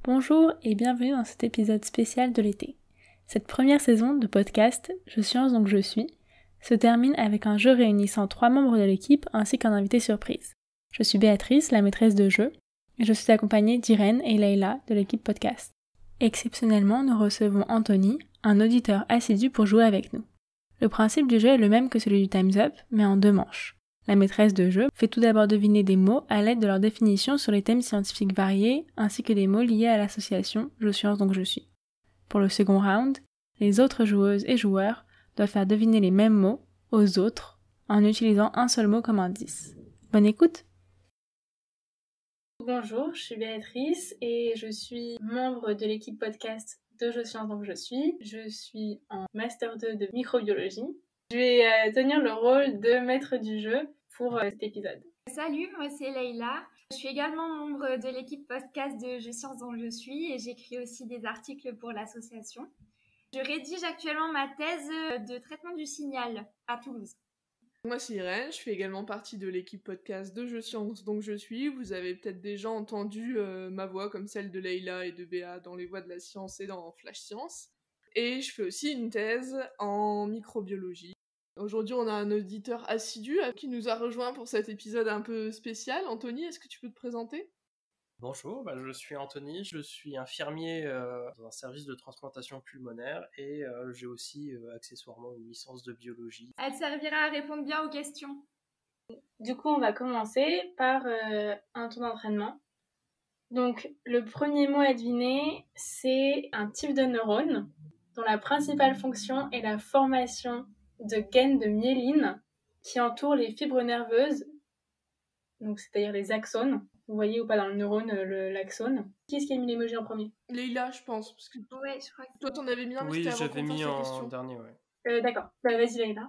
Bonjour et bienvenue dans cet épisode spécial de l'été. Cette première saison de podcast « Je science donc je suis » se termine avec un jeu réunissant 3 membres de l'équipe ainsi qu'un invité surprise. Je suis Béatrice, la maîtresse de jeu, et je suis accompagnée d'Irène et Leïla de l'équipe podcast. Exceptionnellement, nous recevons Anthony, un auditeur assidu pour jouer avec nous. Le principe du jeu est le même que celui du Time's Up, mais en 2 manches. La maîtresse de jeu fait tout d'abord deviner des mots à l'aide de leur définition sur les thèmes scientifiques variés, ainsi que des mots liés à l'association « Je science donc je suis ». Pour le second round, les autres joueuses et joueurs doivent faire deviner les mêmes mots aux autres en utilisant un seul mot comme indice. Bonne écoute! Bonjour, je suis Béatrice et je suis membre de l'équipe podcast de Je science donc je suis. Je suis en Master 2 de microbiologie. Je vais tenir le rôle de maître du jeu pour cet épisode. Salut, moi c'est Leïla. Je suis également membre de l'équipe podcast de Je science donc je suis et j'écris aussi des articles pour l'association. Je rédige actuellement ma thèse de traitement du signal à Toulouse. Moi c'est Irène, je fais également partie de l'équipe podcast de Je science donc je suis. Vous avez peut-être déjà entendu ma voix comme celle de Leïla et de Béa dans Les Voix de la Science et dans Flash Science. Et je fais aussi une thèse en microbiologie. Aujourd'hui, on a un auditeur assidu qui nous a rejoint pour cet épisode un peu spécial. Anthony, est-ce que tu peux te présenter ? Bonjour, je suis Anthony, je suis infirmier dans un service de transplantation pulmonaire et j'ai aussi accessoirement une licence de biologie. Elle servira à répondre bien aux questions. Du coup, on va commencer par un tour d'entraînement. Donc, le premier mot à deviner, c'est un type de neurone dont la principale fonction est la formation de gaines de myéline qui entourent les fibres nerveuses, donc c'est-à-dire les axones. Vous voyez ou pas dans le neurone l'axone. Qui est-ce qui a mis l'emoji en premier ? Leïla, je pense. Parce que Ouais, je crois que toi, t'en avais mis un, mais Oui, c'était avant j'avais qu'on fasse mis la en question. dernier, ouais. D'accord, vas-y Leïla.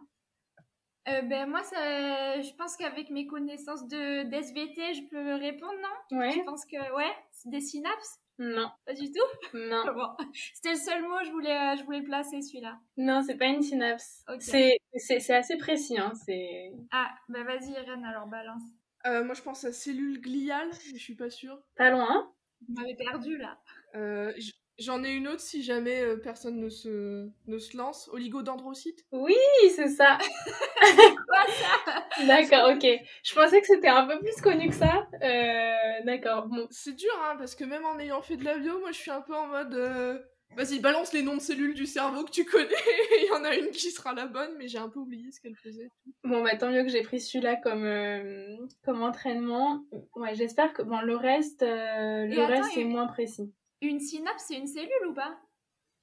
Moi, je pense qu'avec mes connaissances d'SVT, je peux répondre, non ? Ouais. Je pense que, ouais, c'est des synapses ? Non. Pas du tout ? Non. Bon, c'était le seul mot, je voulais le placer, celui-là. Non, c'est pas une synapse. Okay. C'est assez précis, hein. C'est... Ah, vas-y Irène, alors balance. Moi, je pense à cellule gliale, mais je suis pas sûre. Pas loin, hein ? Vous m'avez perdu, là. J'en ai une autre si jamais personne ne se lance. Oligodendrocyte ? Oui, c'est ça. Quoi ça ? D'accord, ok. Je pensais que c'était un peu plus connu que ça. D'accord, bon. C'est dur, hein, parce que même en ayant fait de la bio, moi je suis un peu en mode... Vas-y, balance les noms de cellules du cerveau que tu connais. Il y en a une qui sera la bonne, mais j'ai un peu oublié ce qu'elle faisait. Bon, bah tant mieux que j'ai pris celui-là comme entraînement. Ouais, j'espère que... Bon, le reste c'est moins précis. Une synapse, c'est une cellule ou pas ?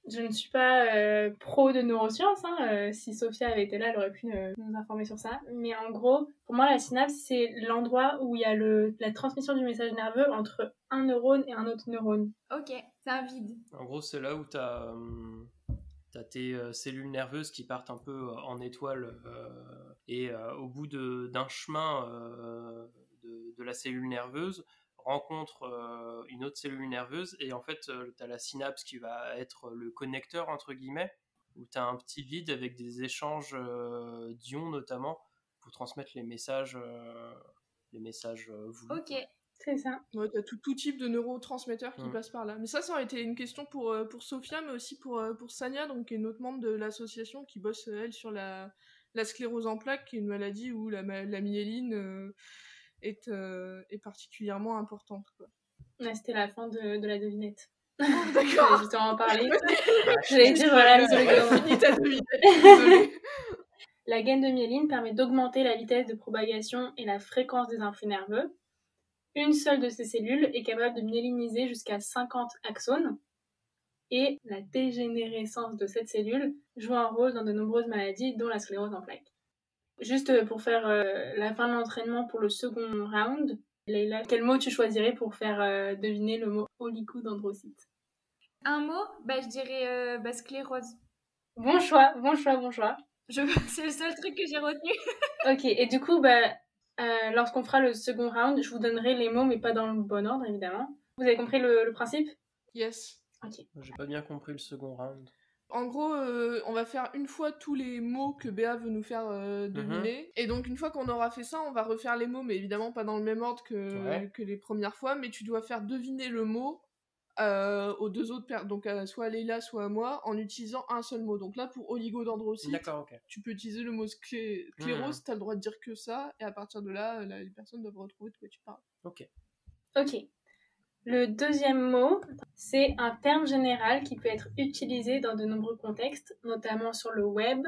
Je ne suis pas pro de neurosciences, hein. Si Sophia avait été là, elle aurait pu nous informer sur ça. Mais en gros, pour moi, la synapse, c'est l'endroit où il y a la transmission du message nerveux entre un neurone et un autre neurone. Ok, c'est un vide. En gros, c'est là où t'as tes cellules nerveuses qui partent un peu en étoile et au bout d'un chemin de la cellule nerveuse, rencontre une autre cellule nerveuse et en fait t'as la synapse qui va être le connecteur entre guillemets où t'as un petit vide avec des échanges d'ions notamment pour transmettre les messages voulus. Ok, c'est ça. Ouais, t'as tout type de neurotransmetteurs qui passent par là. Mais ça aurait été une question pour Sophia, mais aussi pour Sania, donc, qui est une autre membre de l'association qui bosse, elle, sur la sclérose en plaques, qui est une maladie où la myéline est particulièrement importante, quoi. Ouais, c'était la fin de la devinette. D'accord. J'allais justement en parler. J'allais dire, voilà, fini ta devinette, désolée. La gaine de myéline permet d'augmenter la vitesse de propagation et la fréquence des influx nerveux. Une seule de ces cellules est capable de myéliniser jusqu'à 50 axones. Et la dégénérescence de cette cellule joue un rôle dans de nombreuses maladies, dont la sclérose en plaques. Juste pour faire la fin de l'entraînement pour le second round, Leïla, quel mot tu choisirais pour faire deviner le mot oligodendrocyte ? Un mot ? Je dirais sclérose. Bon choix. C'est le seul truc que j'ai retenu. Ok, et du coup, lorsqu'on fera le second round, je vous donnerai les mots, mais pas dans le bon ordre, évidemment. Vous avez compris le principe ? Yes. Ok. J'ai pas bien compris le second round. En gros, on va faire une fois tous les mots que Béa veut nous faire deviner. Et donc, une fois qu'on aura fait ça, on va refaire les mots, mais évidemment pas dans le même ordre que les premières fois. Mais tu dois faire deviner le mot aux deux autres personnes, donc soit à Leïla, soit à moi, en utilisant un seul mot. Donc là, pour oligodendrocyte, D'accord, ok. tu peux utiliser le mot sclérose, t'as le droit de dire que ça, et à partir de là, les personnes doivent retrouver de quoi tu parles. Ok. Ok. Le deuxième mot, c'est un terme général qui peut être utilisé dans de nombreux contextes, notamment sur le web,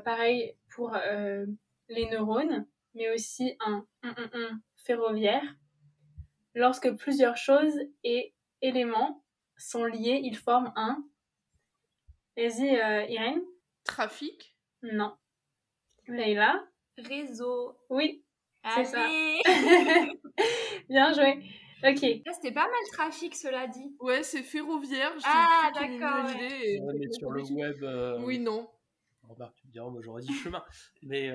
pareil pour les neurones, mais aussi un ferroviaire. Lorsque plusieurs choses et éléments sont liés, ils forment un... Vas-y, Irène. Trafic. Non. Leïla. Réseau. Oui, c'est Allez. ça. Bien joué. Ok. Là, c'était pas mal trafic, cela dit. Ouais, c'est ferroviaire. Ah, j'ai une d'accord, bonne ouais. idée. Et Ouais, mais sur le web... Oui, non. Remarque, tu me diras, moi j'aurais dit chemin. Mais...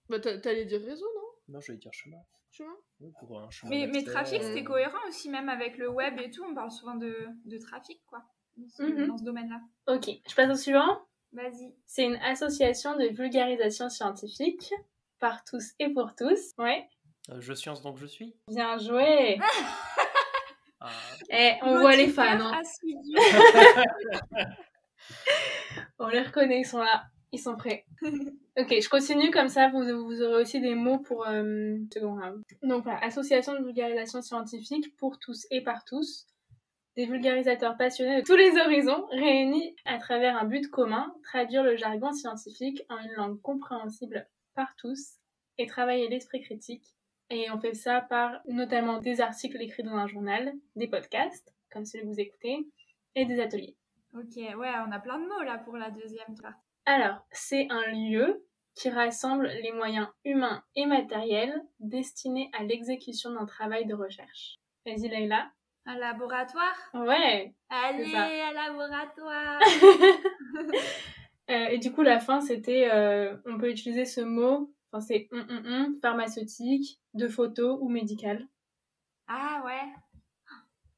Bah, t'allais dire réseau, non? Non, j'allais dire chemin. Chemin. Oui, pour un chemin Mais d'accès, trafic, c'était cohérent aussi, même avec le web et tout. On parle souvent de trafic, quoi, dans ce domaine-là. Ok, je passe au suivant. Vas-y. C'est une association de vulgarisation scientifique par tous et pour tous. Ouais. Je science donc je suis. Bien joué. Ah. Eh, on voit les fans. Hein. On les reconnaît, ils sont là. Ils sont prêts. Ok, je continue comme ça, vous aurez aussi des mots pour second round. Donc voilà, association de vulgarisation scientifique pour tous et par tous. Des vulgarisateurs passionnés de tous les horizons, réunis à travers un but commun, traduire le jargon scientifique en une langue compréhensible par tous et travailler l'esprit critique. Et on fait ça par notamment des articles écrits dans un journal, des podcasts, comme celui que vous écoutez, et des ateliers. Ok, ouais, on a plein de mots là pour la deuxième partie. Alors, c'est un lieu qui rassemble les moyens humains et matériels destinés à l'exécution d'un travail de recherche. Vas-y, Leïla. Un laboratoire? Ouais. Allez, un laboratoire. Et du coup, la fin, c'était, on peut utiliser ce mot, enfin c'est pharmaceutique, de photo ou médical. Ah ouais.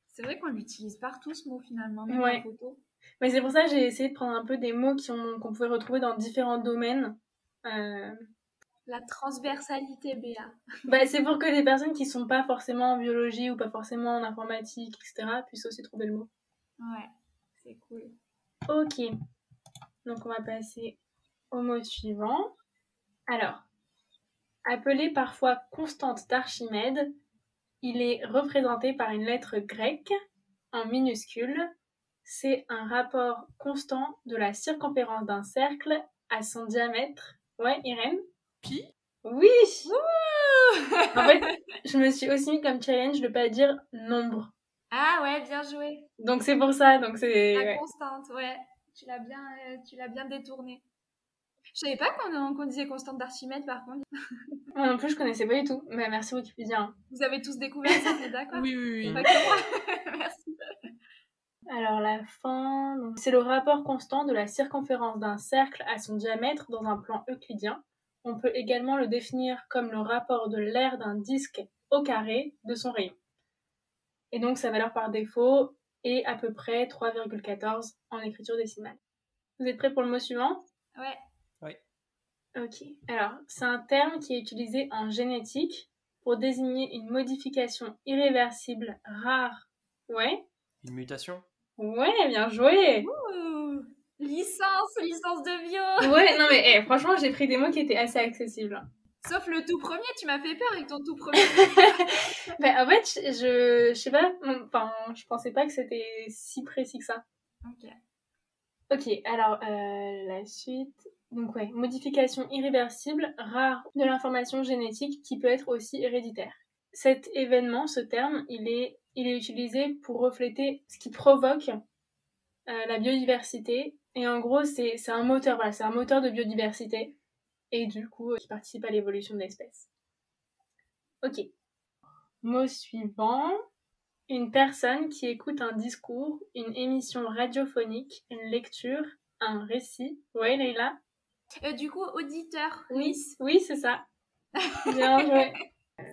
C'est vrai qu'on l'utilise partout ce mot finalement, même Ouais. en photo. Mais c'est pour ça que j'ai essayé de prendre un peu des mots qu'on pouvait retrouver dans différents domaines. La transversalité, Béa. Bah, c'est pour que les personnes qui sont pas forcément en biologie ou pas forcément en informatique, etc., puissent aussi trouver le mot. Ouais, c'est cool. Ok. Donc on va passer au mot suivant. Alors, appelé parfois constante d'Archimède, il est représenté par une lettre grecque en minuscule. C'est un rapport constant de la circonférence d'un cercle à son diamètre. Ouais, Irène? Pi? Oui! Wouh. En fait, je me suis aussi mis comme challenge de pas dire nombre. Ah ouais, bien joué. Donc c'est pour ça, donc c'est... La ouais. constante, ouais. Tu l'as bien détourné. Je savais pas qu'on disait constante d'Archimède par contre. Moi non plus, je connaissais pas du tout. Mais merci Wikipédia. Hein. Vous avez tous découvert ça, t'es d'accord? Oui. Pas que moi. Merci. Alors la fin, donc, c'est le rapport constant de la circonférence d'un cercle à son diamètre dans un plan euclidien. On peut également le définir comme le rapport de l'aire d'un disque au carré de son rayon. Et donc sa valeur par défaut est à peu près 3,14 en écriture décimale. Vous êtes prêts pour le mot suivant? Ouais. Oui. Ok. Alors, c'est un terme qui est utilisé en génétique pour désigner une modification irréversible rare. Ouais? Une mutation? Ouais, bien joué! Ouh. Licence de bio. Ouais, non mais franchement, j'ai pris des mots qui étaient assez accessibles. Sauf le tout premier, tu m'as fait peur avec ton tout premier. En fait, je sais pas, enfin, je pensais pas que c'était si précis que ça. Ok, alors la suite. Donc ouais, modification irréversible, rare de l'information génétique qui peut être aussi héréditaire. Cet événement, ce terme, il est utilisé pour refléter ce qui provoque la biodiversité. Et en gros, c'est un moteur, voilà, c'est un moteur de biodiversité. Et du coup, qui participe à l'évolution de l'espèce. Ok. Mot suivant. Une personne qui écoute un discours, une émission radiophonique, une lecture, un récit. Ouais, Leïla? Du coup, auditeur. Oui, c'est ça. Bien joué.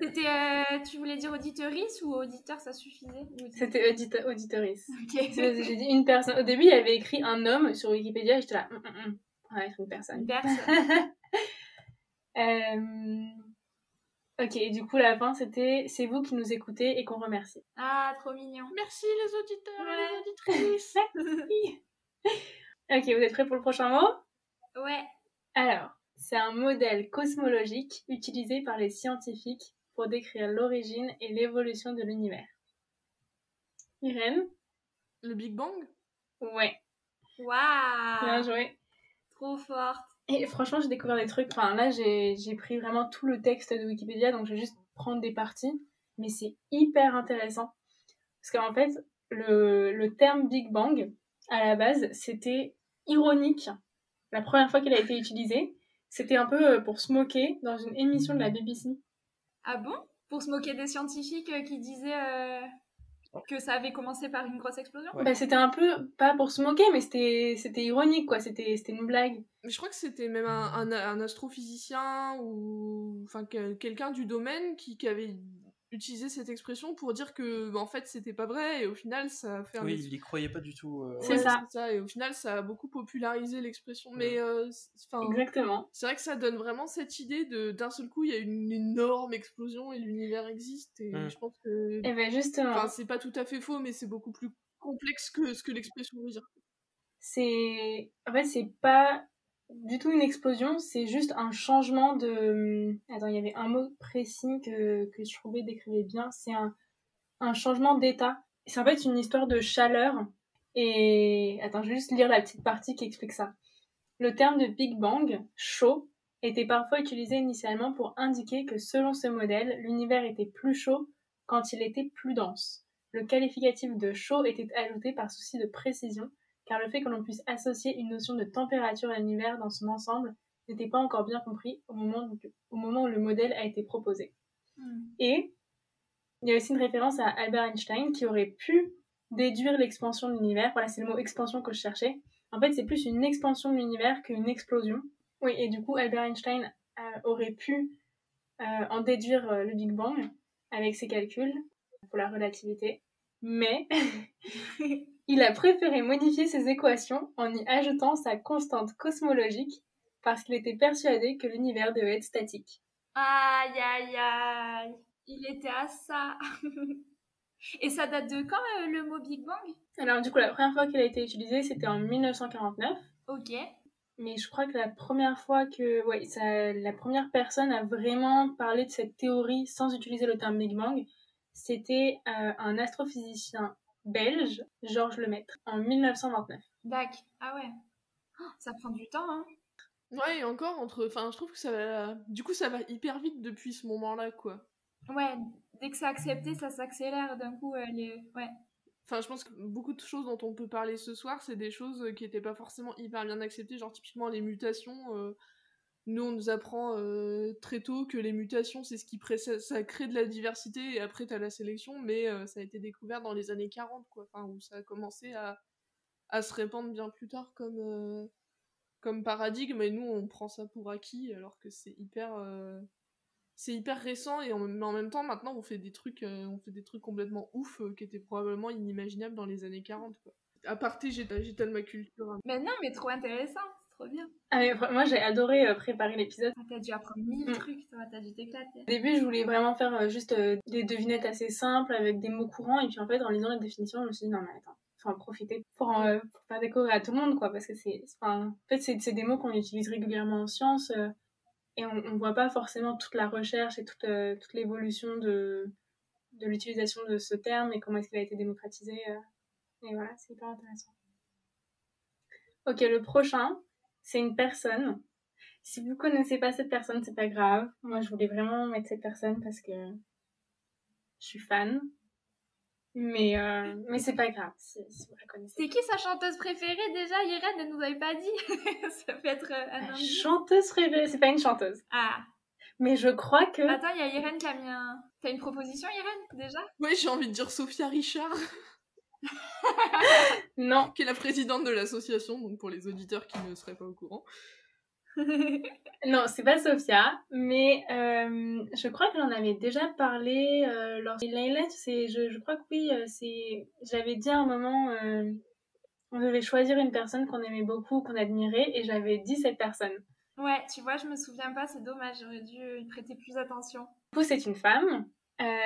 C'était, tu voulais dire auditeurice ou auditeur, ça suffisait? C'était auditorice. Ok. J'ai dit une personne. Au début, il y avait écrit un homme sur Wikipédia, et j'étais là, ça va être une personne. Une personne. Ok, et du coup, la fin, c'était c'est vous qui nous écoutez et qu'on remercie. Ah, trop mignon. Merci les auditeurs et les Ouais. auditrices. Merci. Ok, vous êtes prêts pour le prochain mot? Ouais. Alors, c'est un modèle cosmologique utilisé par les scientifiques pour décrire l'origine et l'évolution de l'univers. Irène? Le Big Bang? Ouais, bien Waouh. joué. Trop forte. Et franchement, j'ai découvert des trucs. Enfin, là, j'ai pris vraiment tout le texte de Wikipédia, donc je vais juste prendre des parties. Mais c'est hyper intéressant. Parce qu'en fait, le terme Big Bang, à la base, c'était ironique. La première fois qu'il a été utilisé, c'était un peu pour se moquer dans une émission de la BBC. Ah bon? Pour se moquer des scientifiques qui disaient que ça avait commencé par une grosse explosion? Ouais. Bah, c'était un peu, pas pour se moquer, mais c'était ironique, quoi. C'était une blague. Mais je crois que c'était même un astrophysicien ou enfin quelqu'un du domaine qui avait utilisé cette expression pour dire que en fait c'était pas vrai et au final ça a fait un Oui, il y croyait pas du tout. C'est ça. et au final ça a beaucoup popularisé l'expression mais Exactement. c'est vrai que ça donne vraiment cette idée de d'un seul coup il y a une énorme explosion et l'univers existe et je pense que Et ben justement, c'est pas tout à fait faux mais c'est beaucoup plus complexe que ce que l'expression veut dire. en fait, c'est pas du tout une explosion, c'est juste un changement de... Attends, il y avait un mot précis que je trouvais décrivait bien, c'est un changement d'état. C'est en fait une histoire de chaleur. Et attends, je vais juste lire la petite partie qui explique ça. Le terme de Big Bang, chaud, était parfois utilisé initialement pour indiquer que selon ce modèle, l'univers était plus chaud quand il était plus dense. Le qualificatif de chaud était ajouté par souci de précision, car le fait que l'on puisse associer une notion de température à l'univers dans son ensemble n'était pas encore bien compris au moment où le modèle a été proposé. Et il y a aussi une référence à Albert Einstein qui aurait pu déduire l'expansion de l'univers. Voilà, c'est le mot expansion que je cherchais. En fait, c'est plus une expansion de l'univers qu'une explosion. Oui, et du coup, Albert Einstein aurait pu en déduire le Big Bang avec ses calculs pour la relativité. Mais il a préféré modifier ses équations en y ajoutant sa constante cosmologique parce qu'il était persuadé que l'univers devait être statique. Aïe, aïe, aïe. Il était à ça. Et ça date de quand le mot Big Bang? Alors du coup, la première fois qu'il a été utilisé, c'était en 1949. Ok. Mais je crois que la première fois que... Ouais, la première personne a vraiment parlé de cette théorie sans utiliser le terme Big Bang, c'était un astrophysicien belge, Georges Lemaître, en 1929. D'accord. Ah ouais. Oh, ça prend du temps, hein. Ouais, et encore je trouve que ça va hyper vite depuis ce moment-là quoi. Ouais, dès que c'est accepté, ça s'accélère d'un coup. Ouais. Enfin, je pense que beaucoup de choses dont on peut parler ce soir, c'est des choses qui étaient pas forcément hyper bien acceptées, genre typiquement les mutations. Nous, on nous apprend très tôt que les mutations, c'est ce qui ça crée de la diversité et après t'as la sélection, mais ça a été découvert dans les années 40, quoi. Enfin, où ça a commencé à se répandre bien plus tard comme paradigme, et nous, on prend ça pour acquis, alors que c'est hyper récent, et en même temps, maintenant, on fait des trucs complètement ouf qui étaient probablement inimaginables dans les années 40, quoi. À parté, j'étale ma culture. Mais non, mais trop intéressant. C'est trop bien. Ah, mais moi, j'ai adoré préparer l'épisode. Ah, t'as dû apprendre 1000 trucs, toi. T'as dû t'éclater. Au début, je voulais vraiment faire juste des devinettes assez simples avec des mots courants, et puis en fait, en lisant les définitions, je me suis dit, non, mais attends, faut en profiter pour faire découvrir à tout le monde, quoi, parce que en fait, c'est des mots qu'on utilise régulièrement en sciences, et on voit pas forcément toute la recherche et toute l'évolution de l'utilisation de ce terme et comment est-ce qu'il a été démocratisé. Et voilà, c'est hyper intéressant. Ok, le prochain, c'est une personne. Si vous connaissez pas cette personne, c'est pas grave. Moi, je voulais vraiment mettre cette personne parce que je suis fan. Mais c'est pas grave si vous la connaissez. C'est qui sa chanteuse préférée déjà? Irène, elle nous avait pas dit. Ça peut être un indice. Chanteuse préférée, c'est pas une chanteuse. Ah. Mais je crois que... Attends, il y a Irène qui a mis un... T'as une proposition, Irène, déjà? Ouais, j'ai envie de dire Sophia Richard. Non. Qui est la présidente de l'association, donc pour les auditeurs qui ne seraient pas au courant. Non, c'est pas Sophia, mais je crois que j'en avais déjà parlé lorsque Layla, je crois que oui, j'avais dit à un moment, on devait choisir une personne qu'on aimait beaucoup, qu'on admirait, et j'avais dit cette personne. Ouais, tu vois, je me souviens pas, c'est dommage, j'aurais dû y prêter plus attention. Du coup, c'est une femme.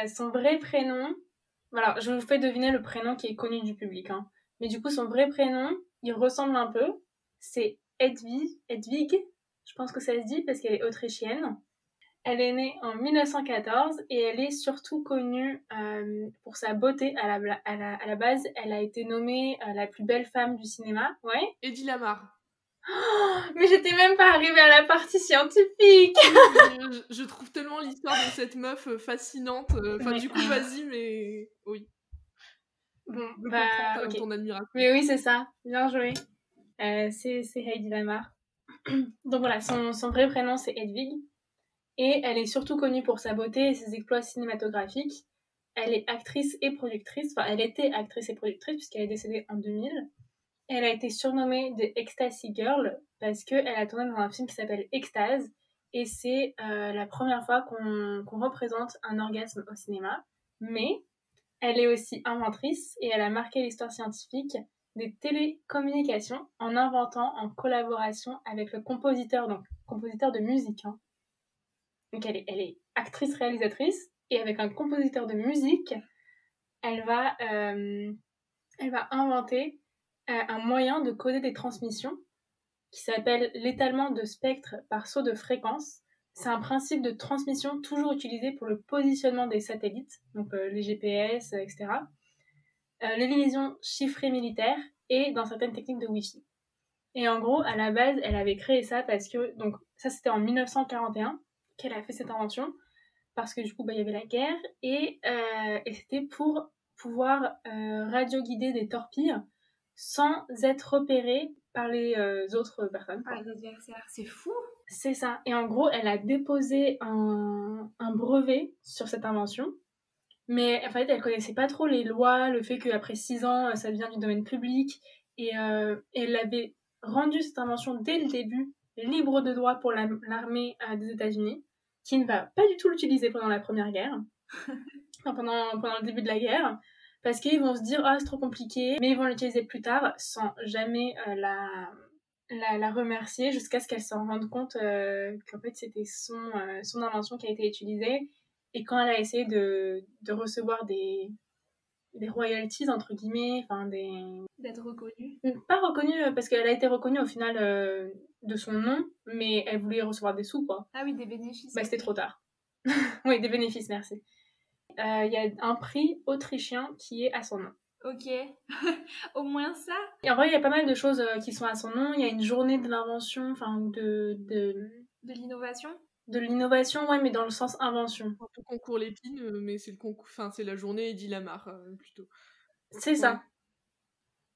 Son vrai prénom... Alors, je vous fais deviner le prénom qui est connu du public. Hein. Mais du coup, son vrai prénom, il ressemble un peu. C'est Hedwig. Je pense que ça se dit parce qu'elle est autrichienne. Elle est née en 1914 et elle est surtout connue pour sa beauté. À la base, elle a été nommée la plus belle femme du cinéma. Ouais. Eddie Lamar. Oh, mais j'étais même pas arrivée à la partie scientifique. Je trouve tellement l'histoire de cette meuf fascinante. Enfin, Mais- du coup, vas-y, mais oui. Bon, Je bah, comprends ok. ton admiration. Mais oui, c'est ça. Bien joué. C'est Heidi Lamar. Donc voilà, son vrai prénom c'est Hedwig. Et elle est surtout connue pour sa beauté et ses exploits cinématographiques. Elle est actrice et productrice. Enfin, elle était actrice et productrice puisqu'elle est décédée en 2000. Elle a été surnommée The Ecstasy Girl parce qu'elle a tourné dans un film qui s'appelle Extase. Et c'est la première fois qu'on représente un orgasme au cinéma. Mais elle est aussi inventrice et elle a marqué l'histoire scientifique des télécommunications en inventant en collaboration avec le compositeur, donc compositeur de musique. Hein. Donc elle est actrice-réalisatrice et avec un compositeur de musique, elle va inventer un moyen de coder des transmissions qui s'appelle l'étalement de spectre par saut de fréquence. C'est un principe de transmission toujours utilisé pour le positionnement des satellites, donc les GPS, etc. Les liaisons chiffrées militaires et dans certaines techniques de Wi-Fi. Et en gros, à la base, elle avait créé ça parce que, donc ça c'était en 1941 qu'elle a fait cette invention, parce que du coup, il y avait la guerre, et c'était pour pouvoir radio-guider des torpilles sans être repérée par les autres personnes. Par les adversaires, c'est fou. C'est ça. Et en gros, elle a déposé un brevet sur cette invention. Mais en fait, elle connaissait pas trop les lois, le fait qu'après 6 ans, ça devient du domaine public. Et elle avait rendu cette invention dès le début libre de droit pour l'armée des États-Unis, qui ne va pas du tout l'utiliser pendant la Première Guerre, enfin, pendant le début de la guerre, parce qu'ils vont se dire « Ah, c'est trop compliqué », mais ils vont l'utiliser plus tard sans jamais la remercier jusqu'à ce qu'elle s'en rende compte qu'en fait, c'était son invention qui a été utilisée. Et quand elle a essayé de recevoir des royalties, entre guillemets, enfin D'être reconnue. pas reconnue, parce qu'elle a été reconnue au final de son nom, mais elle voulait recevoir des sous, quoi. Ah oui, des bénéfices. Bah, c'était trop tard. Oui, des bénéfices, merci. Il y a un prix autrichien qui est à son nom. Ok, au moins ça. Et en vrai, il y a pas mal de choses qui sont à son nom. Il y a une journée de l'invention, enfin, De l'innovation. de l'innovation, ouais, mais dans le sens invention. Un peu concours l'épine, mais c'est le concours, enfin c'est la journée Eddie Lamar plutôt. C'est ça.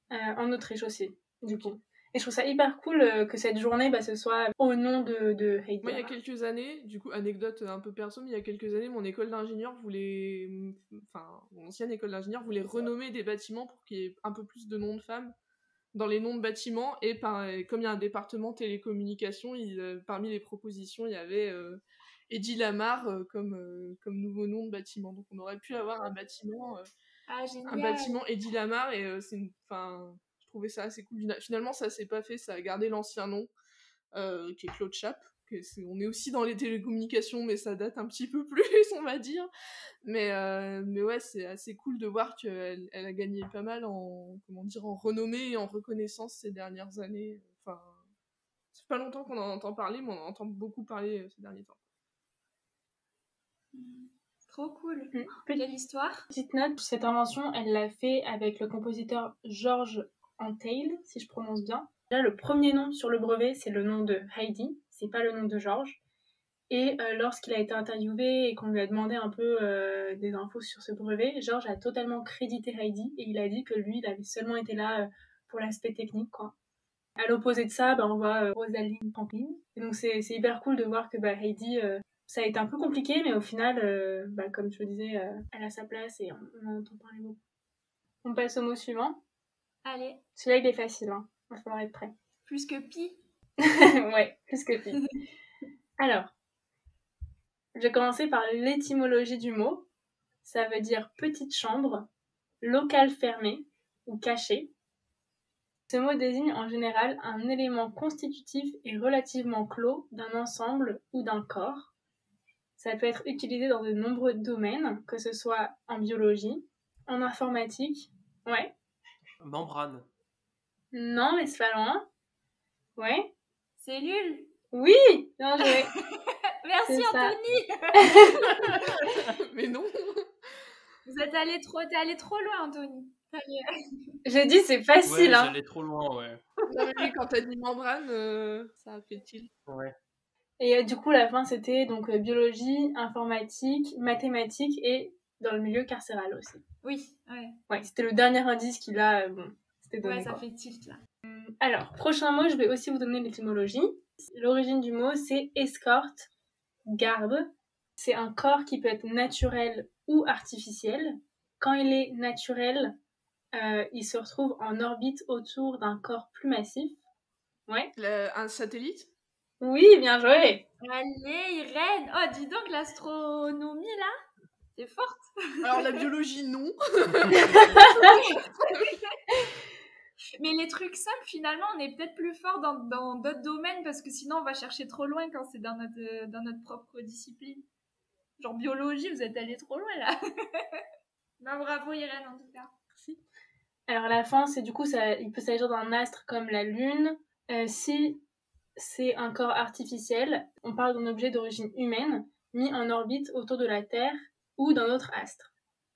En Autriche aussi, du coup. Et je trouve ça hyper cool que cette journée, ce soit au nom de Heidi. Moi, il y a quelques années, du coup, anecdote un peu perso, mais il y a quelques années, mon école d'ingénieur voulait... Enfin, mon ancienne école d'ingénieur voulait renommer des bâtiments pour qu'il y ait un peu plus de noms de femmes dans les noms de bâtiments. Et comme il y a un département télécommunications, parmi les propositions, il y avait Eddie Lamar comme nouveau nom de bâtiment. Donc on aurait pu avoir un bâtiment... génial. Un bâtiment Eddie Lamar et je trouvais ça assez cool. Finalement, ça s'est pas fait, ça a gardé l'ancien nom qui est Claude Chappe. On est aussi dans les télécommunications, mais ça date un petit peu plus, on va dire. Mais ouais, c'est assez cool de voir qu'elle a gagné pas mal en renommée et en reconnaissance ces dernières années. Enfin, c'est pas longtemps qu'on en entend parler, mais on en entend beaucoup parler ces derniers temps. Trop cool. Quelle histoire. Petite note, cette invention, elle l'a fait avec le compositeur George Antheil, si je prononce bien. Là, le premier nom sur le brevet, c'est le nom de Heidi, c'est pas le nom de George. Et lorsqu'il a été interviewé et qu'on lui a demandé un peu des infos sur ce brevet, George a totalement crédité Heidi et il a dit que lui, il avait seulement été là pour l'aspect technique, quoi. À l'opposé de ça, on voit Rosalind Franklin. Et donc c'est hyper cool de voir que Heidi... ça a été un peu compliqué, mais au final, comme je le disais, elle a sa place et on en entend parler beaucoup. On passe au mot suivant. Allez. Celui-là, il est facile, hein. Il va falloir être prêt. Plus que pi. Ouais, plus que pi. Alors, je vais commencer par l'étymologie du mot. Ça veut dire petite chambre, local fermé ou caché. Ce mot désigne en général un élément constitutif et relativement clos d'un ensemble ou d'un corps. Ça peut être utilisé dans de nombreux domaines, que ce soit en biologie, en informatique. Ouais. Membrane. Non, mais c'est pas loin. Ouais. Cellule. Oui, bien joué. Merci C'est ça. Anthony. Mais non. T'es allé trop loin, Anthony. J'ai dit c'est facile, Ouais, hein. j'allais trop loin, ouais. Non, mais oui, quand t'as dit membrane, ça a fait tilt. Ouais. Et du coup, la fin, c'était donc biologie, informatique, mathématiques et dans le milieu carcéral aussi. Oui, ouais. Ouais, c'était le dernier indice qu'il a, c'était donné. Ouais, ça quoi. fait tilt, là. Alors, prochain mot, je vais aussi vous donner l'étymologie. L'origine du mot, c'est escorte, garde. C'est un corps qui peut être naturel ou artificiel. Quand il est naturel, il se retrouve en orbite autour d'un corps plus massif. Ouais. Un satellite? Oui, bien joué. Allez, Irène. Oh, dis donc, l'astronomie, là, c'est forte. Alors, la biologie, non. Mais les trucs simples, finalement, on est peut-être plus fort dans d'autres domaines parce que sinon, on va chercher trop loin quand c'est dans notre propre discipline. Genre biologie, vous êtes allé trop loin, là. Ben, bravo, Irène, en tout cas. Merci. Alors, la fin, c'est du coup, il peut s'agir d'un astre comme la Lune. Si c'est un corps artificiel, on parle d'un objet d'origine humaine mis en orbite autour de la Terre ou d'un autre astre.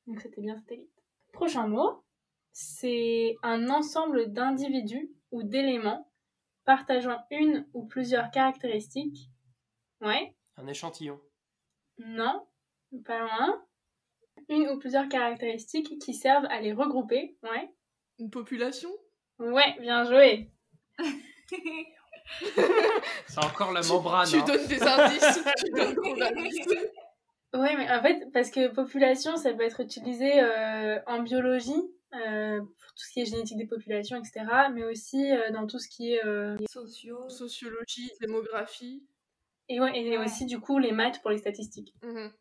Donc c'était bien satellite. Prochain mot, c'est un ensemble d'individus ou d'éléments partageant une ou plusieurs caractéristiques. Ouais. Un échantillon. Non, pas loin. Une ou plusieurs caractéristiques qui servent à les regrouper. Ouais. Une population? Ouais, bien joué. C'est encore la membrane. Tu donnes des indices. Tu donnes trop d'indices. Oui, mais en fait, parce que population, ça peut être utilisé en biologie, pour tout ce qui est génétique des populations, etc., mais aussi dans tout ce qui est... Sociologie, démographie. Et aussi, du coup, les maths pour les statistiques. Mhm.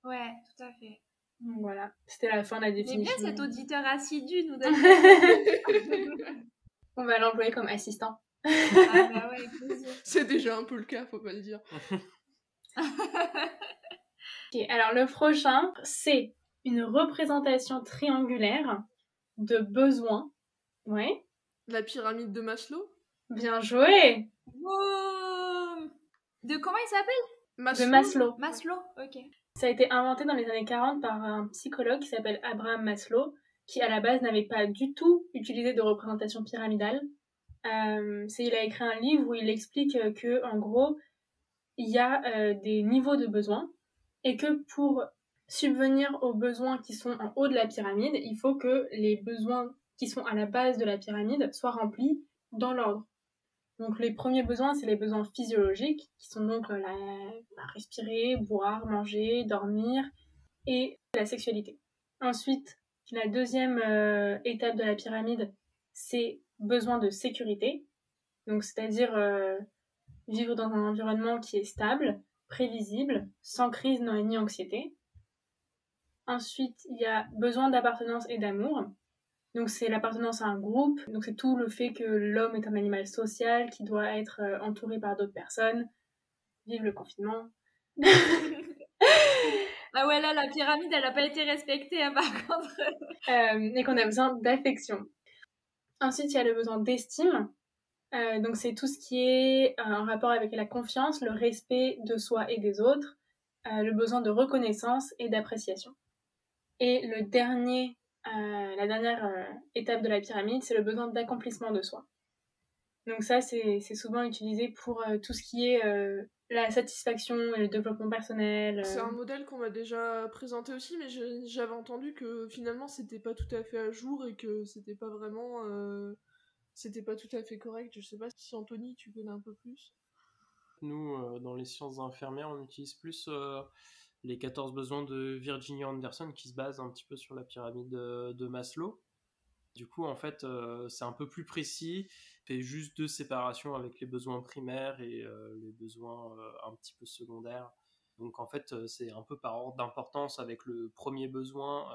Ouais, tout à fait. Donc, voilà, c'était la fin de la Mais définition. bien cet auditeur assidu, nous On va l'employer comme assistant. Ah bah ouais, plaisir. C'est déjà un peu le cas, faut pas le dire. Ok, alors le prochain, c'est une représentation triangulaire de besoins. Ouais. La pyramide de Maslow? Bien joué. Wow. De comment il s'appelle? De Maslow. Maslow, ok. Ça a été inventé dans les années 40 par un psychologue qui s'appelle Abraham Maslow, qui à la base n'avait pas du tout utilisé de représentation pyramidale. Il a écrit un livre où il explique que, en gros, il y a des niveaux de besoins et que pour subvenir aux besoins qui sont en haut de la pyramide, il faut que les besoins qui sont à la base de la pyramide soient remplis dans l'ordre. Donc les premiers besoins, c'est les besoins physiologiques, qui sont donc respirer, boire, manger, dormir, et la sexualité. Ensuite, la deuxième étape de la pyramide, c'est besoin de sécurité, donc c'est-à-dire vivre dans un environnement qui est stable, prévisible, sans crise ni anxiété. Ensuite, il y a besoin d'appartenance et d'amour. Donc c'est l'appartenance à un groupe, donc c'est tout le fait que l'homme est un animal social qui doit être entouré par d'autres personnes. Vive le confinement. Ah ouais, là, la pyramide, elle n'a pas été respectée, hein, par contre. Et qu'on a besoin d'affection. Ensuite, il y a le besoin d'estime. Donc c'est tout ce qui est en rapport avec la confiance, le respect de soi et des autres, le besoin de reconnaissance et d'appréciation. Et la dernière étape de la pyramide, c'est le besoin d'accomplissement de soi. Donc ça, c'est souvent utilisé pour tout ce qui est la satisfaction et le développement personnel. C'est un modèle qu'on m'a déjà présenté aussi, mais j'avais entendu que finalement c'était pas tout à fait à jour et que c'était pas vraiment... c'était pas tout à fait correct. Je sais pas si Anthony, tu connais un peu plus. Nous, dans les sciences infirmières, on utilise plus les 14 besoins de Virginia Anderson qui se basent un petit peu sur la pyramide de Maslow. Du coup, en fait, c'est un peu plus précis, fait juste 2 séparations avec les besoins primaires et les besoins un petit peu secondaires. Donc, en fait, c'est un peu par ordre d'importance avec le premier besoin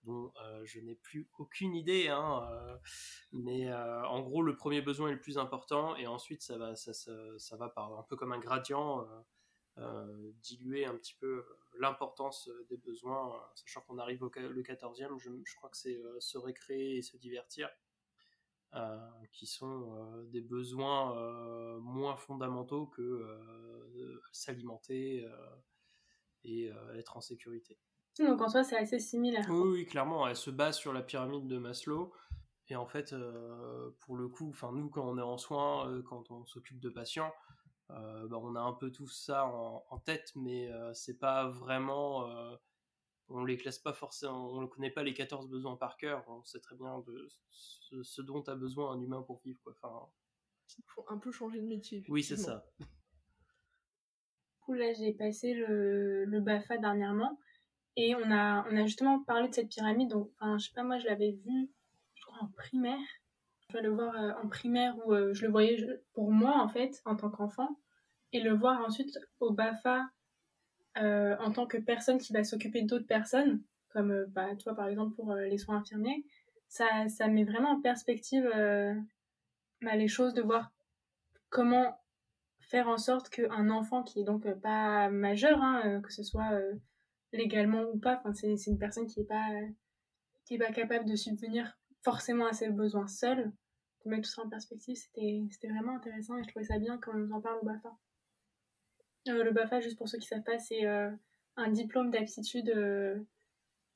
dont je n'ai plus aucune idée, hein, mais en gros, le premier besoin est le plus important, et ensuite, ça va par un peu comme un gradient, diluer un petit peu l'importance des besoins, sachant qu'on arrive le 14e, je crois que c'est se récréer et se divertir, qui sont des besoins moins fondamentaux que s'alimenter et être en sécurité. Donc en soi, c'est assez similaire. Oui, clairement, elle se base sur la pyramide de Maslow. Et en fait, pour le coup, nous, quand on est en soins, quand on s'occupe de patients, on a un peu tout ça en tête, mais c'est pas vraiment... on les classe pas forcément, on ne connaît pas les 14 besoins par cœur, on sait très bien de ce dont a besoin un humain pour vivre, quoi. Il faut un peu changer de métier. Oui, c'est ça. Du coup, là, j'ai passé le BAFA dernièrement, et on a justement parlé de cette pyramide. Donc, je sais pas, moi, je l'avais vu, je crois, en primaire. Je vais le voir en primaire où je le voyais pour moi, en fait, en tant qu'enfant, et le voir ensuite au BAFA en tant que personne qui va s'occuper d'autres personnes, comme toi, par exemple, pour les soins infirmiers. Ça met vraiment en perspective les choses, de voir comment faire en sorte qu'un enfant qui est donc pas majeur, que ce soit légalement ou pas, c'est une personne qui est pas capable de subvenir forcément à ses besoins seule, de mettre tout ça en perspective, c'était vraiment intéressant, et je trouvais ça bien quand on nous en parle au BAFA. Le BAFA, juste pour ceux qui savent pas, c'est un diplôme d'aptitude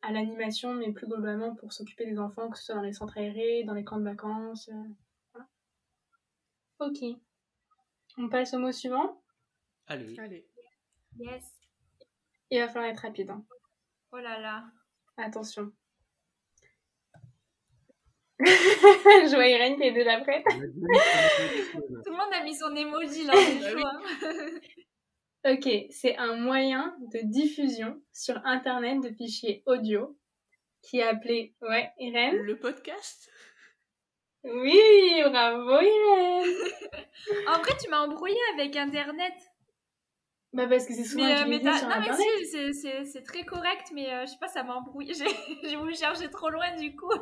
à l'animation, mais plus globalement pour s'occuper des enfants, que ce soit dans les centres aérés, dans les camps de vacances. Voilà. Ok. On passe au mot suivant. Allez. Yes. Il va falloir être rapide. Oh là là. Attention. Je vois Irène qui est déjà prête. Tout le monde a mis son emoji là, c'est chaud. Hein. Ok, c'est un moyen de diffusion sur Internet de fichiers audio qui est appelé... Ouais, Irène? Le podcast? Oui, bravo Irène. En vrai, tu m'as embrouillé avec Internet. Parce que c'est souvent utilisé sur Internet. Mais si, c'est très correct, mais je sais pas, ça m'a embrouillé. J'ai voulu chercher trop loin du coup.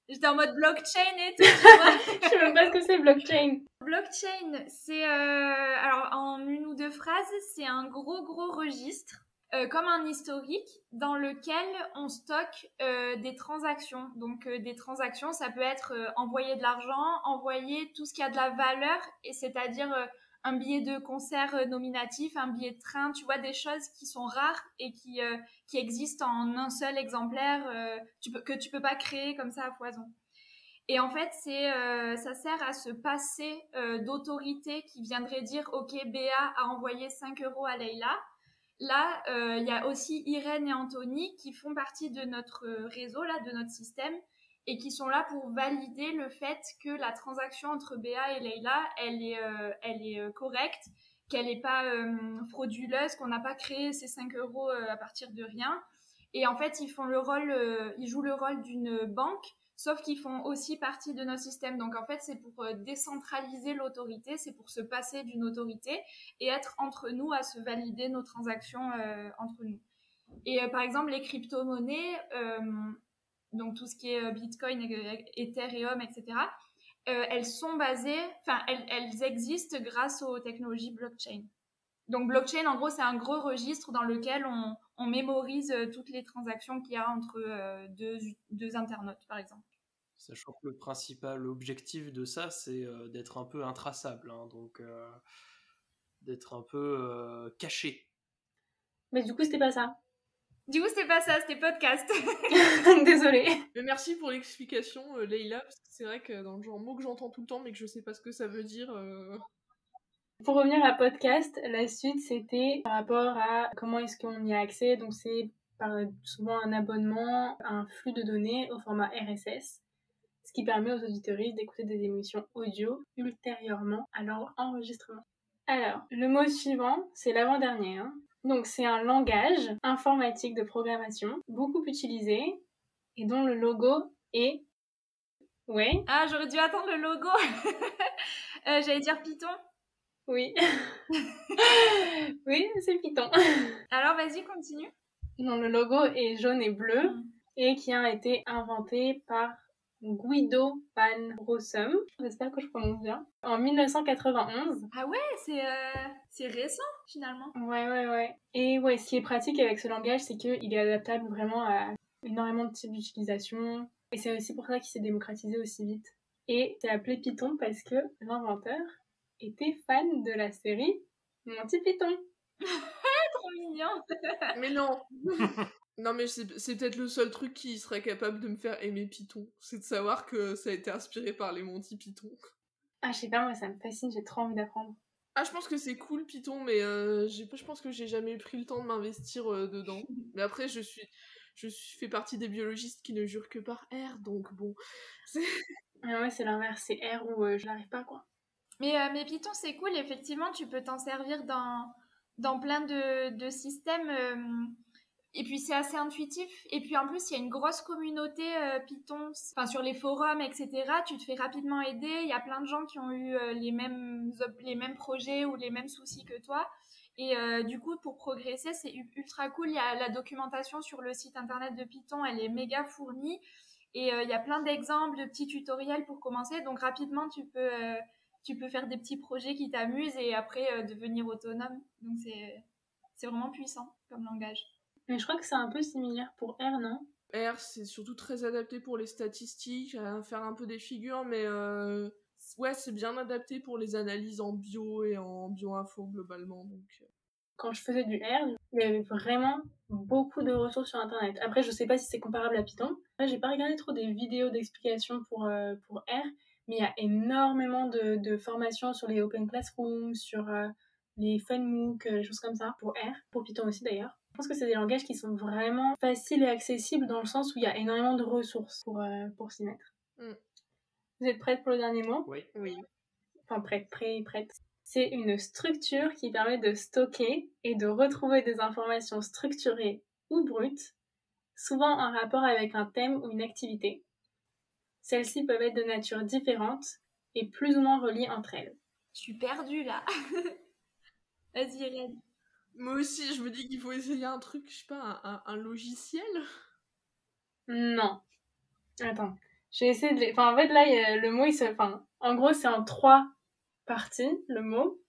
J'étais en mode blockchain et tout, tu vois. Je sais même pas ce que c'est blockchain. Blockchain, c'est alors en une ou deux phrases, c'est un gros registre, comme un historique, dans lequel on stocke des transactions. Donc des transactions, ça peut être envoyer de l'argent, envoyer tout ce qui a de la valeur, et c'est-à-dire un billet de concert nominatif, un billet de train, tu vois, des choses qui sont rares et qui existent en un seul exemplaire, que tu peux pas créer comme ça à foison. Et en fait, ça sert à se passer d'autorité qui viendrait dire « Ok, Béa a envoyé 5 € à Leïla ». Là, il y a aussi Irène et Anthony qui font partie de notre réseau, là, de notre système, et qui sont là pour valider le fait que la transaction entre Béa et Leïla, elle est correcte, qu'elle n'est pas frauduleuse, qu'on n'a pas créé ces 5 € à partir de rien. Et en fait, ils jouent le rôle d'une banque, sauf qu'ils font aussi partie de nos systèmes. Donc en fait, c'est pour décentraliser l'autorité, c'est pour se passer d'une autorité et être entre nous à se valider nos transactions entre nous. Et par exemple, les crypto-monnaies, donc tout ce qui est Bitcoin, Ethereum, etc., elles sont basées, elles existent grâce aux technologies blockchain. Donc blockchain, en gros, c'est un gros registre dans lequel on mémorise toutes les transactions qu'il y a entre deux internautes, par exemple. Sachant que le principal objectif de ça, c'est d'être un peu intraçable, hein, donc d'être un peu caché. Mais du coup, c'était pas ça. Du coup, c'était pas ça, c'était podcast. Désolée. Mais merci pour l'explication, Leïla, parce que c'est vrai que dans le genre mot que j'entends tout le temps, mais que je sais pas ce que ça veut dire... Pour revenir à podcast, la suite, c'était par rapport à comment est-ce qu'on y a accès. Donc, c'est souvent un abonnement à un flux de données au format RSS, ce qui permet aux auditeurs d'écouter des émissions audio ultérieurement à leur enregistrement. Alors, le mot suivant, c'est l'avant-dernier. Donc, c'est un langage informatique de programmation beaucoup utilisé et dont le logo est... Ouais. Ah, j'aurais dû attendre le logo. J'allais dire Python. Oui. Oui, c'est Python. Alors, vas-y, continue. dont le logo est jaune et bleu et qui a été inventé par Guido van Rossum, j'espère que je prononce bien, en 1991. Ah ouais, c'est récent finalement. Ouais. Et ouais, ce qui est pratique avec ce langage, c'est qu'il est adaptable vraiment à énormément de types d'utilisation. Et c'est aussi pour ça qu'il s'est démocratisé aussi vite. Et c'est appelé Python parce que l'inventeur était fan de la série Monty Python. Trop mignon. Mais non. Non, mais c'est peut-être le seul truc qui serait capable de me faire aimer Python. C'est de savoir que ça a été inspiré par les Monty Python. Ah, je sais pas, moi ça me fascine, j'ai trop envie d'apprendre. Ah, je pense que c'est cool Python, mais je pense que j'ai jamais pris le temps de m'investir dedans. Mais après, je fais partie des biologistes qui ne jurent que par R, donc bon. Ah ouais, c'est l'inverse, c'est R où je n'arrive pas, quoi. Mais Python, c'est cool, effectivement, tu peux t'en servir dans plein de systèmes. Et puis c'est assez intuitif. Et puis en plus, il y a une grosse communauté Python, enfin sur les forums, etc. Tu te fais rapidement aider. Il y a plein de gens qui ont eu les mêmes projets ou les mêmes soucis que toi. Et du coup, pour progresser, c'est ultra cool. Il y a la documentation sur le site internet de Python, elle est méga fournie. Et il y a plein d'exemples, de petits tutoriels pour commencer. Donc rapidement, tu peux faire des petits projets qui t'amusent et après devenir autonome. Donc c'est vraiment puissant comme langage. Mais je crois que c'est un peu similaire pour R, non? R, c'est surtout très adapté pour les statistiques, à faire un peu des figures, mais ouais, c'est bien adapté pour les analyses en bio et en bio-info globalement. Donc. Quand je faisais du R, il y avait vraiment beaucoup de ressources sur Internet. Après, je sais pas si c'est comparable à Python. Après, j'ai pas regardé trop des vidéos d'explications pour R, mais il y a énormément de formations sur les Open Classroom, sur les FunMOOC, les choses comme ça, pour R, pour Python aussi d'ailleurs. Je pense que c'est des langages qui sont vraiment faciles et accessibles dans le sens où il y a énormément de ressources pour s'y mettre. Vous êtes prête pour le dernier mot? Oui. Enfin, prête. C'est une structure qui permet de stocker et de retrouver des informations structurées ou brutes, souvent en rapport avec un thème ou une activité. Celles-ci peuvent être de nature différente et plus ou moins reliées entre elles. Je suis perdue là. Vas-y, Ren. Moi aussi, je me dis qu'il faut essayer un truc, je sais pas, un logiciel. Non. Attends. Je vais essayer de... Enfin, en fait, là, le mot, en gros, c'est en 3 parties, le mot.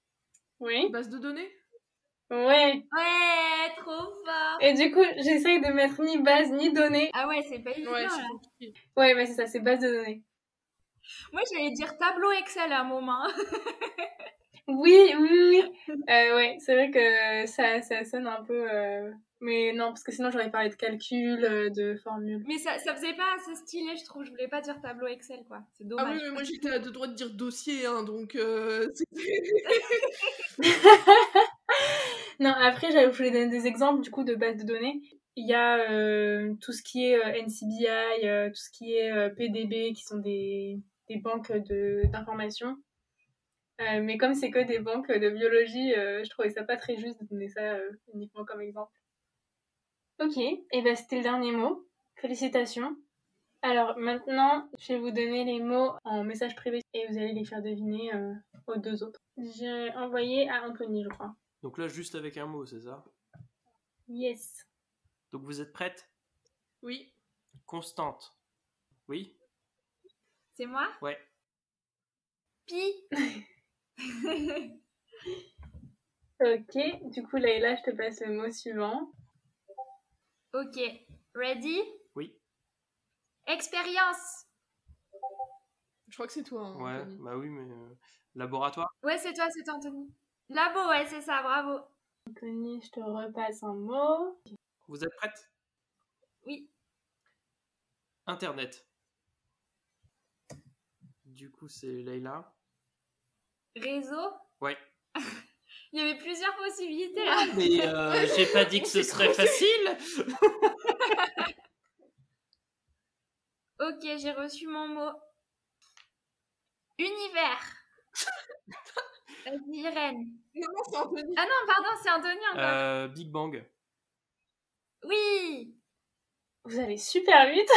Oui. Base de données? Ouais. Ouais, trop fort. Et du coup, j'essaye de mettre ni base ni données. Ah ouais, c'est pas évident Ouais, là. c'est compliqué. Ouais, c'est ça, c'est base de données. Moi, j'allais dire tableau Excel à un moment. Oui. Ouais, c'est vrai que ça sonne un peu... Mais non, parce que sinon j'aurais parlé de calcul, de formule. Mais ça faisait pas assez stylé, je trouve. Je voulais pas dire tableau Excel, quoi. C'est dommage. Ah oui, mais moi j'étais à deux doigts de dire dossier, hein, donc... Non, après, je voulais donner des exemples, du coup, de bases de données. Il y a tout ce qui est NCBI, tout ce qui est PDB, qui sont des banques d'informations. Mais comme c'est que des banques de biologie, je trouvais ça pas très juste de donner ça uniquement comme exemple. Ok, et ben c'était le dernier mot. Félicitations. Alors maintenant, je vais vous donner les mots en message privé et vous allez les faire deviner aux deux autres. J'ai envoyé à Anthony, je crois. Donc là, juste avec un mot, c'est ça? Yes. Donc vous êtes prête? Oui. Constante. Oui? C'est moi? Ouais. Pi. Ok, du coup Leïla, je te passe le mot suivant. Ok, ready? Oui. Expérience. Je crois que c'est toi, hein, Ouais, Anthony. bah oui, mais... laboratoire? Ouais, c'est toi, Anthony. Labo, ouais, c'est ça, bravo. Anthony, je te repasse un mot. Vous êtes prête? Oui. Internet. Du coup, c'est Leïla. Réseau. Ouais. Il y avait plusieurs possibilités là. Mais j'ai pas dit que ce serait facile. Ok, j'ai reçu mon mot. Univers. Vas-y, Irène. Non, c'est Anthony. Ah non, pardon, c'est Anthony encore. Big Bang. Oui. Vous allez super vite.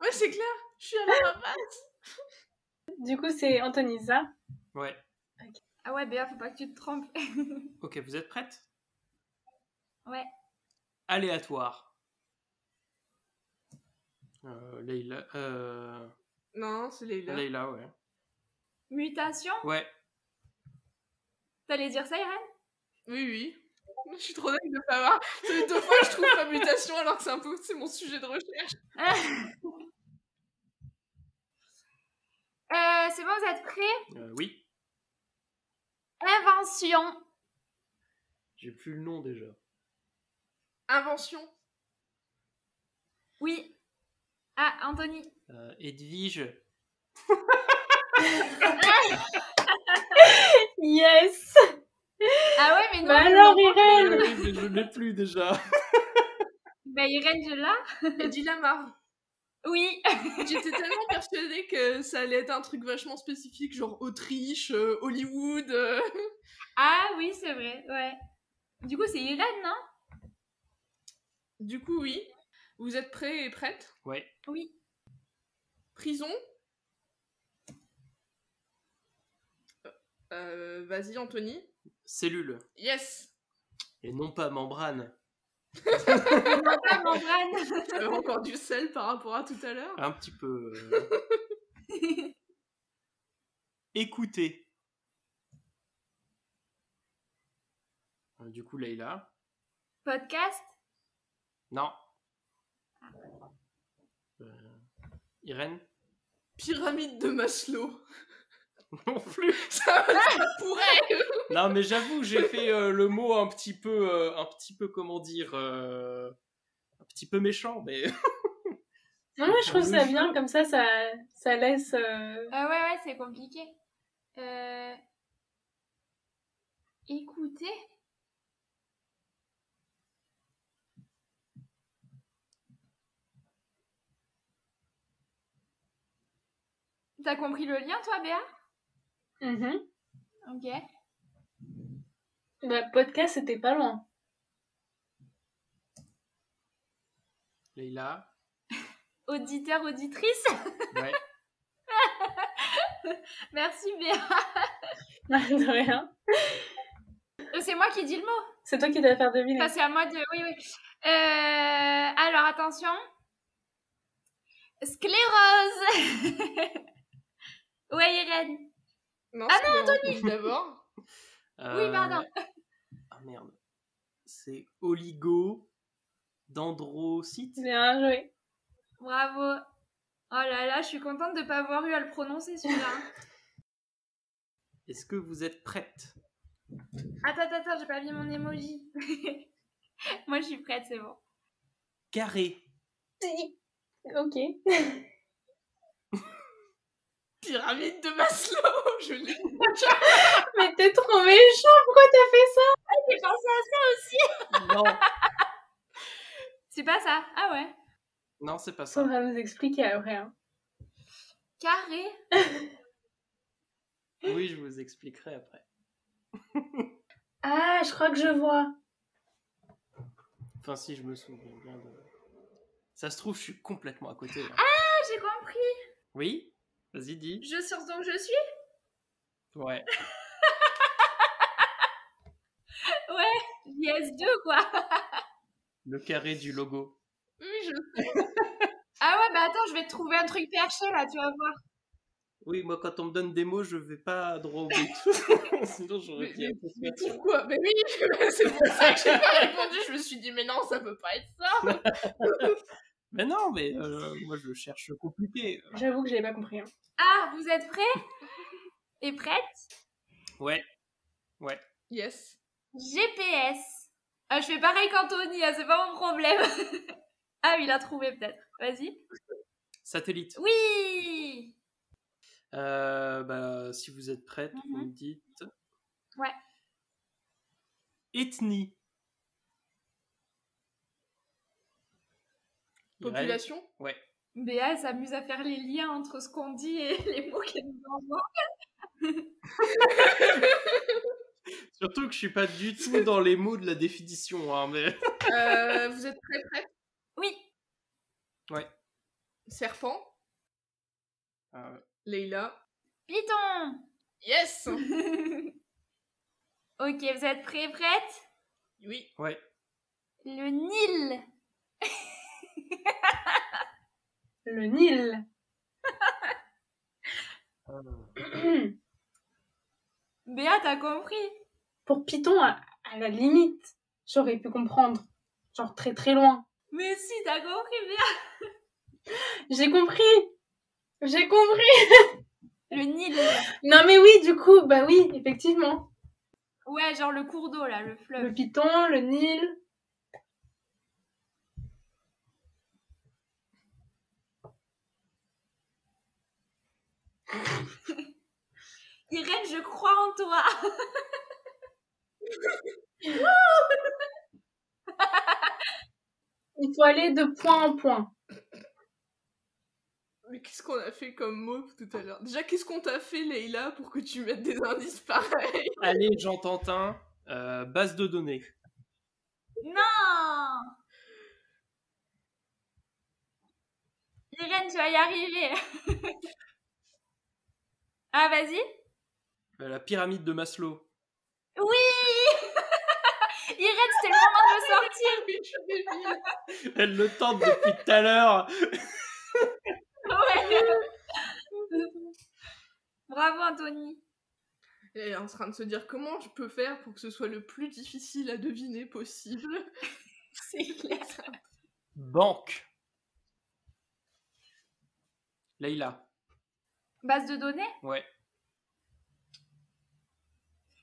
Ouais, c'est clair. Je suis à la ramasse. Du coup, c'est Anthony, ça? Ouais. Okay. Ah ouais, Béa, faut pas que tu te trompes. Ok, vous êtes prête? Ouais. Aléatoire. Leïla. Non, c'est Leïla. Leïla, ouais. Mutation? Ouais. T'allais dire ça, Irène? Oui. Je suis trop dingue de pas avoir. Ça fait 2 fois que je trouve pas mutation alors que c'est mon sujet de recherche. C'est bon, vous êtes prêts? Oui. Invention. J'ai plus le nom déjà. Invention. Oui. Ah, Anthony. Edwige. Yes. Ah ouais, mais non. Bah alors, Irène. Oui, mais je l'ai plus déjà. Bah Irène, je l'ai. Eddie Lamar. Oui. J'étais tellement persuadée que ça allait être un truc vachement spécifique, genre Autriche, Hollywood. Ah oui, c'est vrai, ouais. Du coup, c'est Irène, non? Du coup, oui. Vous êtes prêts et prêtes? Ouais. Oui. Prison. Vas-y, Anthony. Cellule. Yes. Et non pas membrane. Ah, membrane. J'avais encore du sel par rapport à tout à l'heure. Un petit peu. Écoutez. Du coup, Leïla. Podcast. Non. Irène. Pyramide de Maslow. Non plus. Ça pourrait. Non, mais j'avoue, j'ai fait le mot un petit peu, comment dire, un petit peu méchant, mais. Non, mais je trouve ça bien, comme ça laisse... Ouais, c'est compliqué. Écoutez. T'as compris le lien, toi, Béa? Ok. Bah, podcast, c'était pas loin. Leïla. Auditeur, auditrice. Ouais. Merci, Béa. De rien. C'est moi qui dis le mot. C'est toi qui dois faire deviner. Enfin, c'est à moi de... Oui. Alors, attention. Sclérose. Ouais, Irène. Non, Ah c'est non, Anthony d'abord. Oui, pardon. Ah merde. C'est oligodendrocyte. Bien joué. Bravo. Oh là là, je suis contente de ne pas avoir eu à le prononcer, celui-là. Est-ce que vous êtes prête? Attends, j'ai pas mis mon emoji. Moi, je suis prête, c'est bon. Carré. Ok. Pyramide de Maslow. Je l'ai. Mais t'es trop méchant, pourquoi t'as fait ça? J'ai pensé à ça aussi. Non. C'est pas ça. Ah ouais. Non, c'est pas ça. Faudra nous expliquer après. Hein. Carré. Oui, je vous expliquerai après. Ah, je crois que je vois. Enfin, si je me souviens bien de... Ça se trouve, je suis complètement à côté. Là. Ah, j'ai compris. Oui? Vas-y, dis. Je suis donc je suis. Ouais. Ouais. JS2, quoi. Le carré du logo. Oui, je sais. Ah ouais, bah attends, je vais te trouver un truc perché, là, tu vas voir. Oui, moi, quand on me donne des mots, je vais pas droit au but. Sinon, j'aurais dit un peu Mais pertinent. pourquoi? Mais oui, c'est pour ça que j'ai pas répondu. Je me suis dit, mais non, ça peut pas être ça. Mais non, mais moi, je cherche compliqué. J'avoue que j'avais pas compris. Hein. Ah, vous êtes prêts? Et prêtes? Ouais. Yes. GPS. Ah, je fais pareil qu'Anthony, hein, c'est pas mon problème. Ah, il a trouvé peut-être. Vas-y. Satellite. Oui. Bah, si vous êtes prête, vous me dites. Ouais. Ethnie. Population. Ouais. Béa, elle s'amuse à faire les liens entre ce qu'on dit et les mots qu'elle nous envoie. Surtout que je suis pas du tout dans les mots de la définition, hein, mais... Vous êtes prêts? Oui. Ouais. Serpent. Leïla. Python. Yes. Ok, vous êtes prêts, prêtes? Oui. Ouais. Le Nil. Le Nil. Béa, t'as compris? Pour Python, à la limite, j'aurais pu comprendre. Genre très très loin. Mais si, t'as compris, Béa. J'ai compris. Le Nil. Non mais oui, du coup, bah oui, effectivement. Ouais, genre le cours d'eau, là, le fleuve. Le Python, le Nil. Irène, je crois en toi. Il faut aller de point en point. Mais qu'est-ce qu'on a fait comme mot tout à l'heure? Déjà, qu'est-ce qu'on t'a fait, Leïla, pour que tu mettes des indices pareils? Allez, Jean Tantin, base de données. Non! Irène, tu vas y arriver. Ah, vas-y. La pyramide de Maslow. Oui. Irène, c'était le moment de le sortir. Oui, je suis débile. Elle le tente depuis tout à l'heure. Ouais. Bravo, Anthony. Elle est en train de se dire comment je peux faire pour que ce soit le plus difficile à deviner possible. C'est clair. Banque. Leïla. Base de données? Ouais.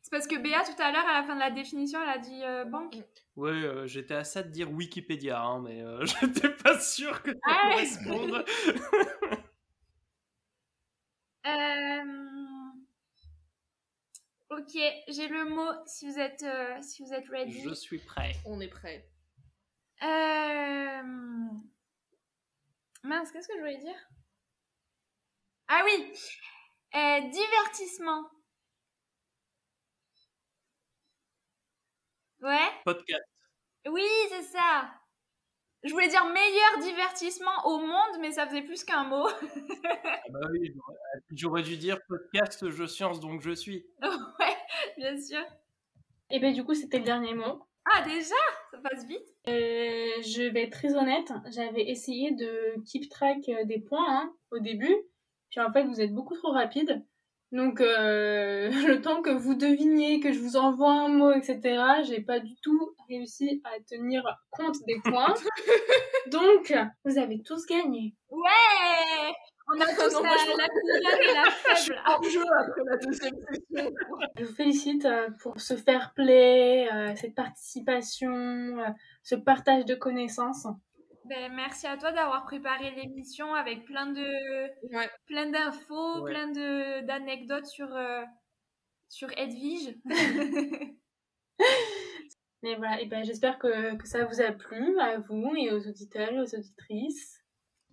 C'est parce que Béa, tout à l'heure, à la fin de la définition, elle a dit banque. Ouais, j'étais à ça de dire Wikipédia, hein, mais j'étais pas sûr que ça corresponde. Ok, j'ai le mot si vous êtes ready. Je suis prêt. On est prêt. Mince, qu'est-ce que je voulais dire? Ah oui, divertissement. Ouais? Podcast. Oui, c'est ça. Je voulais dire meilleur divertissement au monde, mais ça faisait plus qu'un mot. Ah bah oui, j'aurais dû dire podcast, je science, donc je suis. Ouais, bien sûr. Et ben du coup, c'était le dernier mot. Ah, déjà? Ça passe vite. Je vais être très honnête, j'avais essayé de keep track des points au début, puis en fait vous êtes beaucoup trop rapide, donc le temps que vous deviniez, que je vous envoie un mot, etc., j'ai pas du tout réussi à tenir compte des points, donc vous avez tous gagné. Ouais! On a tous la couillère et la faible. En jeu après la deuxième session. Je vous félicite pour ce fair play, cette participation, ce partage de connaissances. Ben, merci à toi d'avoir préparé l'émission avec plein d'infos, Ouais. plein d'anecdotes sur Edwige. Mais voilà, et ben j'espère que ça vous a plu, à vous et aux auditeurs et aux auditrices.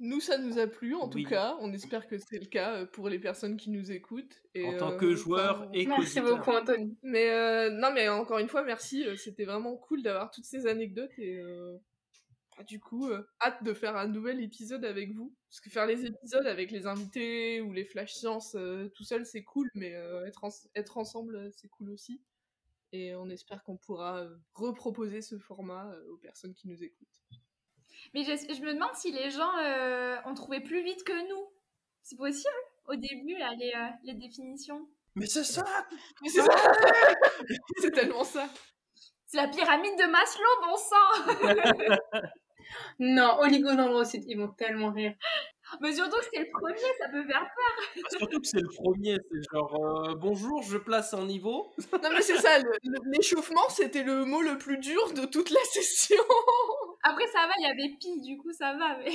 Nous, ça nous a plu, en Oui. tout cas. On espère que c'est le cas pour les personnes qui nous écoutent. Et, En tant que joueur et Merci qu'auditeur. beaucoup, Anthony. Mais non, mais encore une fois, merci. C'était vraiment cool d'avoir toutes ces anecdotes. Et du coup, hâte de faire un nouvel épisode avec vous. Parce que faire les épisodes avec les invités ou les flash science tout seul, c'est cool. Mais être ensemble, c'est cool aussi. Et on espère qu'on pourra reproposer ce format aux personnes qui nous écoutent. Mais je me demande si les gens ont trouvé plus vite que nous. C'est possible? Au début, là, les définitions. Mais c'est ça! C'est ça. C'est tellement ça. C'est la pyramide de Maslow, bon sang! Non, oligodendrocytes, ils vont tellement rire. Mais surtout que c'était le premier, ça peut faire peur. Surtout que c'est le premier, c'est genre bonjour, je place un niveau. Non mais c'est ça, l'échauffement c'était le mot le plus dur de toute la session. Après ça va, il y avait pi, du coup ça va. Mais...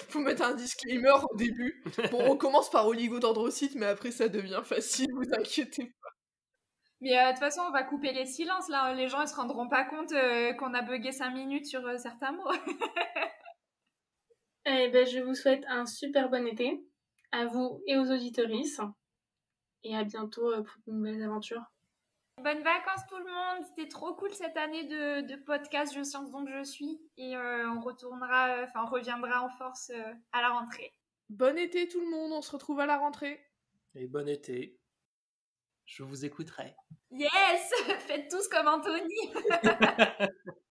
Faut mettre un disclaimer au début. Bon, on commence par oligodendrocyte, mais après ça devient facile, vous inquiétez pas. Mais de toute façon, on va couper les silences là. Les gens ils se rendront pas compte qu'on a bugué 5 minutes sur certains mots. Eh ben, je vous souhaite un super bon été, à vous et aux auditorices, et à bientôt pour de nouvelles aventures. Bonnes vacances tout le monde, c'était trop cool cette année de podcast Je Science Donc Je Suis, et on reviendra en force à la rentrée. Bon été tout le monde, on se retrouve à la rentrée. Et bon été. Je vous écouterai. Yes! Faites tous comme Anthony!